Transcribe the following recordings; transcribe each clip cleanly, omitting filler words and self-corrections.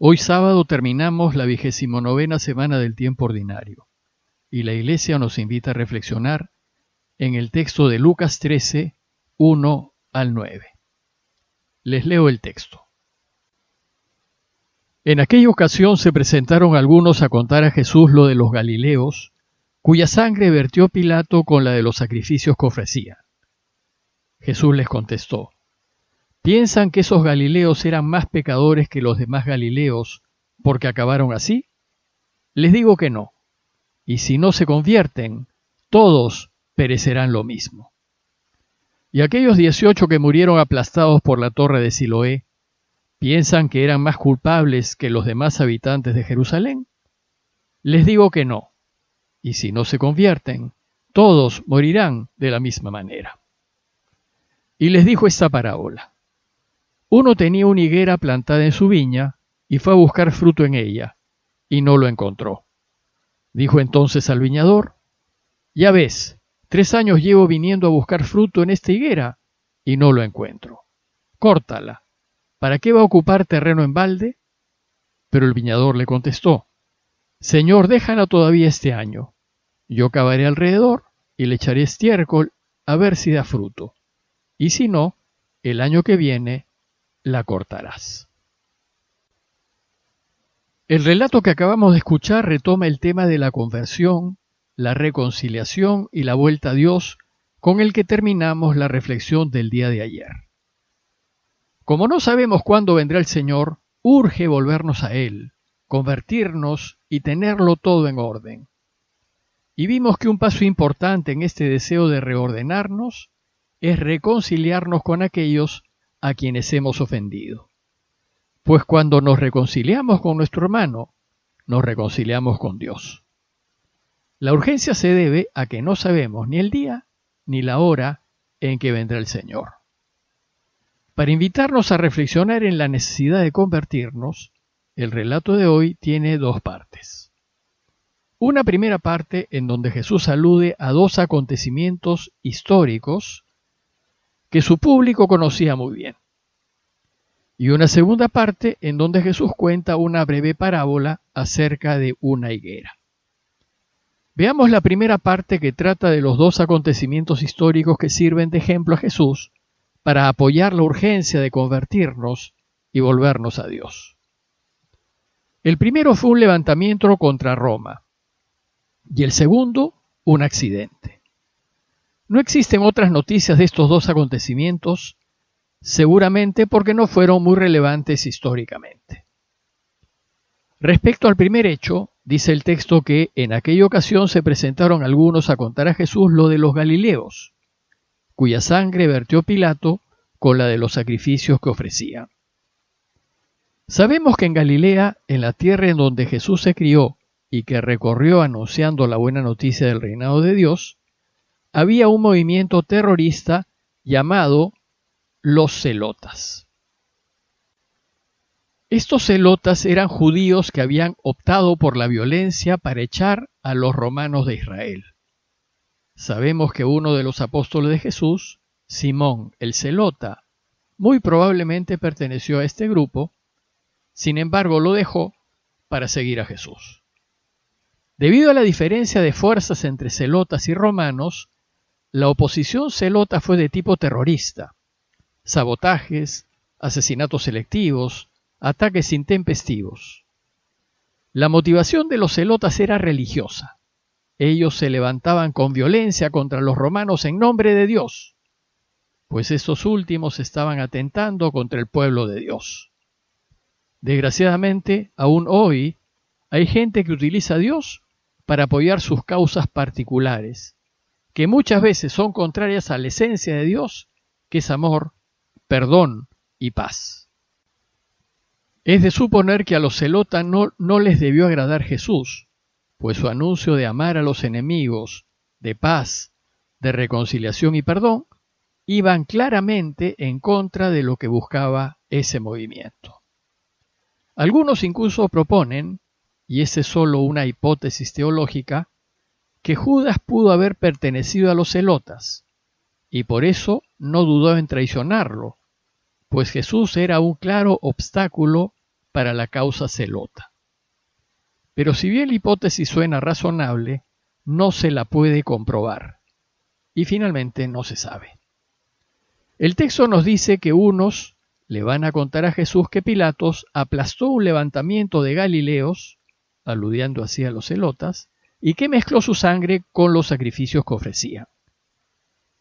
Hoy sábado terminamos la 29ª semana del tiempo ordinario y la Iglesia nos invita a reflexionar en el texto de Lucas 13, 1 al 9. Les leo el texto. En aquella ocasión se presentaron algunos a contar a Jesús lo de los Galileos, cuya sangre vertió Pilato con la de los sacrificios que ofrecían. Jesús les contestó: ¿Piensan que esos Galileos eran más pecadores que los demás Galileos porque acabaron así? Les digo que no, y si no se convierten, todos perecerán lo mismo. Y aquellos 18 que murieron aplastados por la torre de Siloé, ¿piensan que eran más culpables que los demás habitantes de Jerusalén? Les digo que no, y si no se convierten, todos morirán de la misma manera. Y les dijo esta parábola. Uno tenía una higuera plantada en su viña y fue a buscar fruto en ella, y no lo encontró. Dijo entonces al viñador: Ya ves, 3 años llevo viniendo a buscar fruto en esta higuera, y no lo encuentro. Córtala. ¿Para qué va a ocupar terreno en balde? Pero el viñador le contestó: Señor, déjala todavía este año. Yo cavaré alrededor y le echaré estiércol a ver si da fruto. Y si no, el año que viene la cortarás. El relato que acabamos de escuchar retoma el tema de la conversión, la reconciliación y la vuelta a Dios, con el que terminamos la reflexión del día de ayer. Como no sabemos cuándo vendrá el Señor, urge volvernos a Él, convertirnos y tenerlo todo en orden. Y vimos que un paso importante en este deseo de reordenarnos es reconciliarnos con aquellos a quienes hemos ofendido. Pues cuando nos reconciliamos con nuestro hermano, nos reconciliamos con Dios. La urgencia se debe a que no sabemos ni el día ni la hora en que vendrá el Señor. Para invitarnos a reflexionar en la necesidad de convertirnos, el relato de hoy tiene 2 partes. Una primera parte en donde Jesús alude a 2 acontecimientos históricos que su público conocía muy bien. Y una segunda parte en donde Jesús cuenta una breve parábola acerca de una higuera. Veamos la primera parte, que trata de los 2 acontecimientos históricos que sirven de ejemplo a Jesús para apoyar la urgencia de convertirnos y volvernos a Dios. El primero fue un levantamiento contra Roma y el segundo, un accidente. No existen otras noticias de estos 2 acontecimientos, seguramente porque no fueron muy relevantes históricamente. Respecto al primer hecho, dice el texto que en aquella ocasión se presentaron algunos a contar a Jesús lo de los Galileos, cuya sangre vertió Pilato con la de los sacrificios que ofrecían. Sabemos que en Galilea, en la tierra en donde Jesús se crió y que recorrió anunciando la buena noticia del reinado de Dios, había un movimiento terrorista llamado los Zelotas. Estos zelotas eran judíos que habían optado por la violencia para echar a los romanos de Israel. Sabemos que uno de los apóstoles de Jesús, Simón el Zelota, muy probablemente perteneció a este grupo, sin embargo lo dejó para seguir a Jesús. Debido a la diferencia de fuerzas entre zelotas y romanos, la oposición zelota fue de tipo terrorista: sabotajes, asesinatos selectivos, ataques intempestivos. La motivación de los zelotas era religiosa. Ellos se levantaban con violencia contra los romanos en nombre de Dios, pues estos últimos estaban atentando contra el pueblo de Dios. Desgraciadamente, aún hoy, hay gente que utiliza a Dios para apoyar sus causas particulares, que muchas veces son contrarias a la esencia de Dios, que es amor, perdón y paz. Es de suponer que a los zelotas no les debió agradar Jesús, pues su anuncio de amar a los enemigos, de paz, de reconciliación y perdón, iban claramente en contra de lo que buscaba ese movimiento. Algunos incluso proponen, y esa es solo una hipótesis teológica, que Judas pudo haber pertenecido a los zelotas, y por eso no dudó en traicionarlo, pues Jesús era un claro obstáculo para la causa zelota. Pero si bien la hipótesis suena razonable, no se la puede comprobar y finalmente no se sabe. El texto nos dice que unos le van a contar a Jesús que Pilatos aplastó un levantamiento de Galileos, aludiendo así a los zelotas, y que mezcló su sangre con los sacrificios que ofrecían.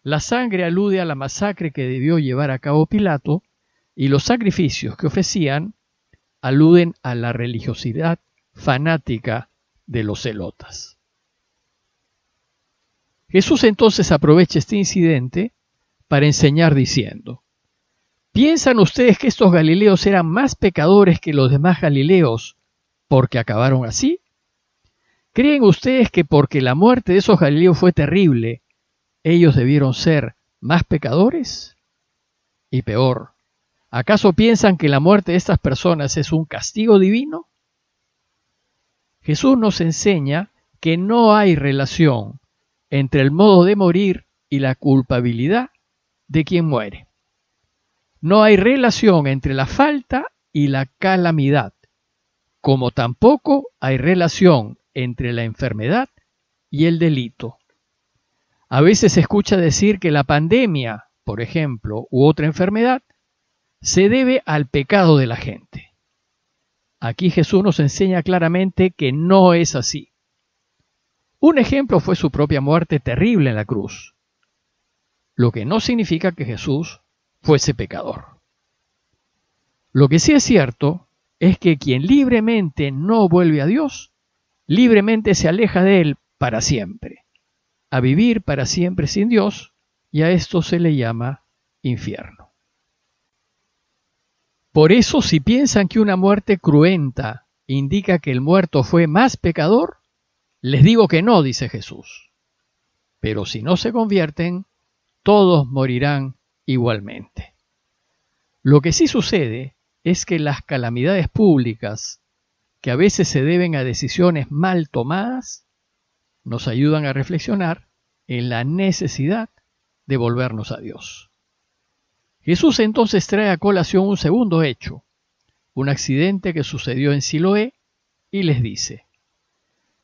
La sangre alude a la masacre que debió llevar a cabo Pilato, y los sacrificios que ofrecían aluden a la religiosidad fanática de los zelotas. Jesús entonces aprovecha este incidente para enseñar diciendo: ¿piensan ustedes que estos galileos eran más pecadores que los demás galileos porque acabaron así? ¿Creen ustedes que porque la muerte de esos galileos fue terrible, ellos debieron ser más pecadores? Y peor, ¿acaso piensan que la muerte de estas personas es un castigo divino? Jesús nos enseña que no hay relación entre el modo de morir y la culpabilidad de quien muere. No hay relación entre la falta y la calamidad, como tampoco hay relación entre la enfermedad y el delito. A veces se escucha decir que la pandemia, por ejemplo, u otra enfermedad, se debe al pecado de la gente. Aquí Jesús nos enseña claramente que no es así. Un ejemplo fue su propia muerte terrible en la cruz, lo que no significa que Jesús fuese pecador. Lo que sí es cierto es que quien libremente no vuelve a Dios, libremente se aleja de Él para siempre, a vivir para siempre sin Dios, y a esto se le llama infierno. Por eso, si piensan que una muerte cruenta indica que el muerto fue más pecador, les digo que no, dice Jesús. Pero si no se convierten, todos morirán igualmente. Lo que sí sucede es que las calamidades públicas, que a veces se deben a decisiones mal tomadas, nos ayudan a reflexionar en la necesidad de volvernos a Dios. Jesús entonces trae a colación un segundo hecho, un accidente que sucedió en Siloé, y les dice: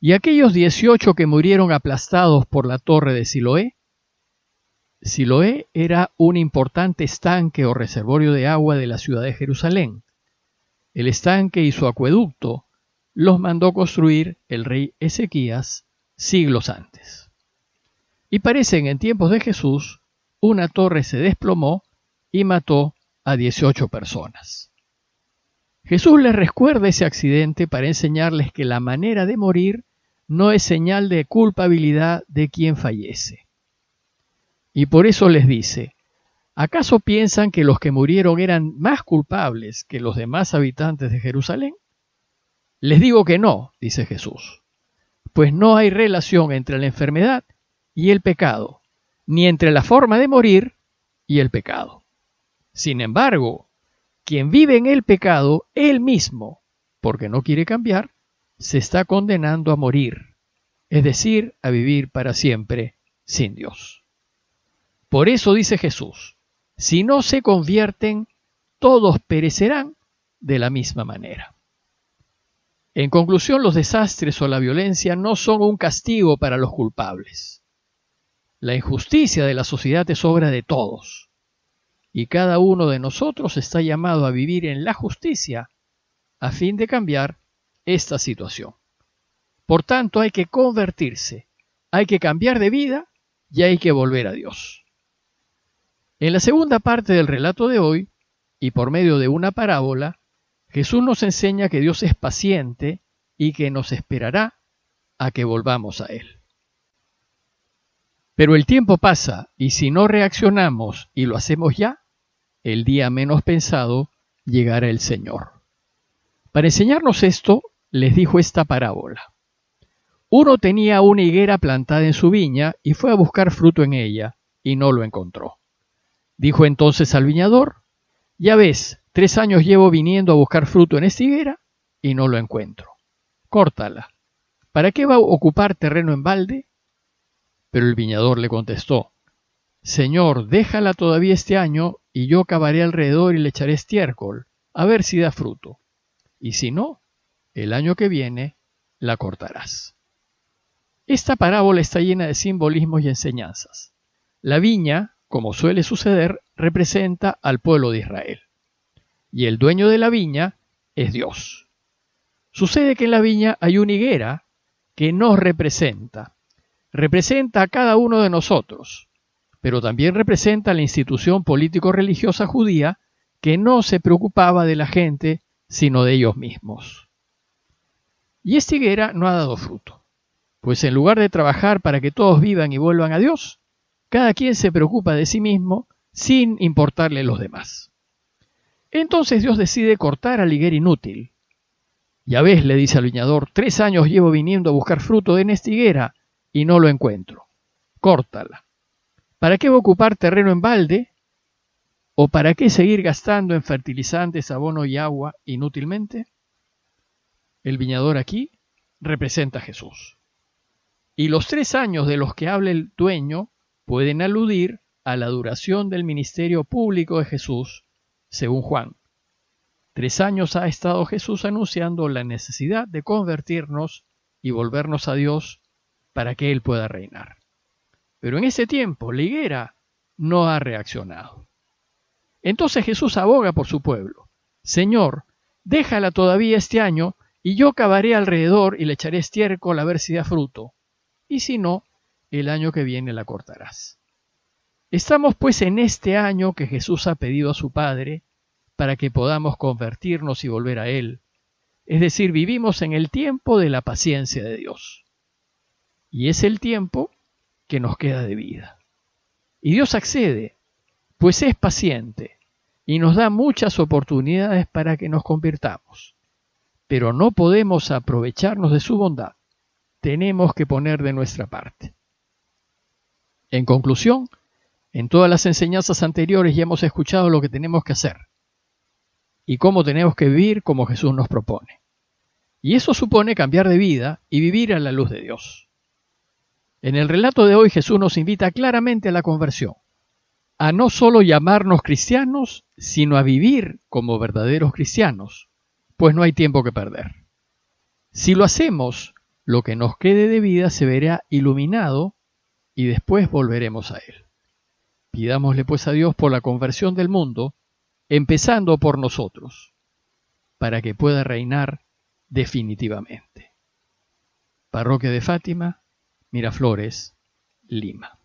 ¿y aquellos 18 que murieron aplastados por la torre de Siloé? Siloé era un importante estanque o reservorio de agua de la ciudad de Jerusalén. El estanque y su acueducto los mandó construir el rey Ezequías siglos antes. Y parece que en tiempos de Jesús una torre se desplomó y mató a 18 personas. Jesús les recuerda ese accidente para enseñarles que la manera de morir no es señal de culpabilidad de quien fallece. Y por eso les dice: ¿acaso piensan que los que murieron eran más culpables que los demás habitantes de Jerusalén? Les digo que no, dice Jesús, pues no hay relación entre la enfermedad y el pecado, ni entre la forma de morir y el pecado. Sin embargo, quien vive en el pecado, él mismo, porque no quiere cambiar, se está condenando a morir, es decir, a vivir para siempre sin Dios. Por eso dice Jesús: si no se convierten, todos perecerán de la misma manera. En conclusión, los desastres o la violencia no son un castigo para los culpables. La injusticia de la sociedad es obra de todos, y cada uno de nosotros está llamado a vivir en la justicia a fin de cambiar esta situación. Por tanto, hay que convertirse, hay que cambiar de vida y hay que volver a Dios. En la segunda parte del relato de hoy, y por medio de una parábola, Jesús nos enseña que Dios es paciente y que nos esperará a que volvamos a Él. Pero el tiempo pasa y si no reaccionamos y lo hacemos ya, el día menos pensado llegará el Señor. Para enseñarnos esto, les dijo esta parábola. Uno tenía una higuera plantada en su viña y fue a buscar fruto en ella y no lo encontró. Dijo entonces al viñador: ya ves, 3 años llevo viniendo a buscar fruto en esta higuera y no lo encuentro. Córtala. ¿Para qué va a ocupar terreno en balde? Pero el viñador le contestó: Señor, déjala todavía este año y yo cavaré alrededor y le echaré estiércol, a ver si da fruto. y si no, el año que viene la cortarás. Esta parábola está llena de simbolismos y enseñanzas. La viña, como suele suceder, representa al pueblo de Israel, y el dueño de la viña es Dios. Sucede que en la viña hay una higuera que nos representa a cada uno de nosotros, pero también representa la institución político-religiosa judía que no se preocupaba de la gente, sino de ellos mismos. Y esta higuera no ha dado fruto, pues en lugar de trabajar para que todos vivan y vuelvan a Dios, cada quien se preocupa de sí mismo sin importarle los demás. Entonces Dios decide cortar a la higuera inútil. Ya ves, le dice al viñador, 3 años llevo viniendo a buscar fruto en esta higuera y no lo encuentro. Córtala. ¿Para qué va a ocupar terreno en balde? ¿O para qué seguir gastando en fertilizantes, abono y agua inútilmente? El viñador aquí representa a Jesús. Y los 3 años de los que habla el dueño pueden aludir a la duración del ministerio público de Jesús, según Juan. 3 años ha estado Jesús anunciando la necesidad de convertirnos y volvernos a Dios para que Él pueda reinar. Pero en ese tiempo la higuera no ha reaccionado. Entonces Jesús aboga por su pueblo. Señor, déjala todavía este año y yo cavaré alrededor y le echaré estiércol a ver si da fruto. Y si no, el año que viene la cortarás. Estamos pues en este año que Jesús ha pedido a su Padre para que podamos convertirnos y volver a Él. Es decir, vivimos en el tiempo de la paciencia de Dios. Y es el tiempo que nos queda de vida. Y Dios accede, pues es paciente y nos da muchas oportunidades para que nos convirtamos. Pero no podemos aprovecharnos de su bondad. Tenemos que poner de nuestra parte. En conclusión, en todas las enseñanzas anteriores ya hemos escuchado lo que tenemos que hacer y cómo tenemos que vivir como Jesús nos propone. Y eso supone cambiar de vida y vivir a la luz de Dios. En el relato de hoy Jesús nos invita claramente a la conversión, a no solo llamarnos cristianos, sino a vivir como verdaderos cristianos, pues no hay tiempo que perder. Si lo hacemos, lo que nos quede de vida se verá iluminado y después volveremos a Él. Pidámosle pues a Dios por la conversión del mundo, empezando por nosotros, para que pueda reinar definitivamente. Parroquia de Fátima, Miraflores, Lima.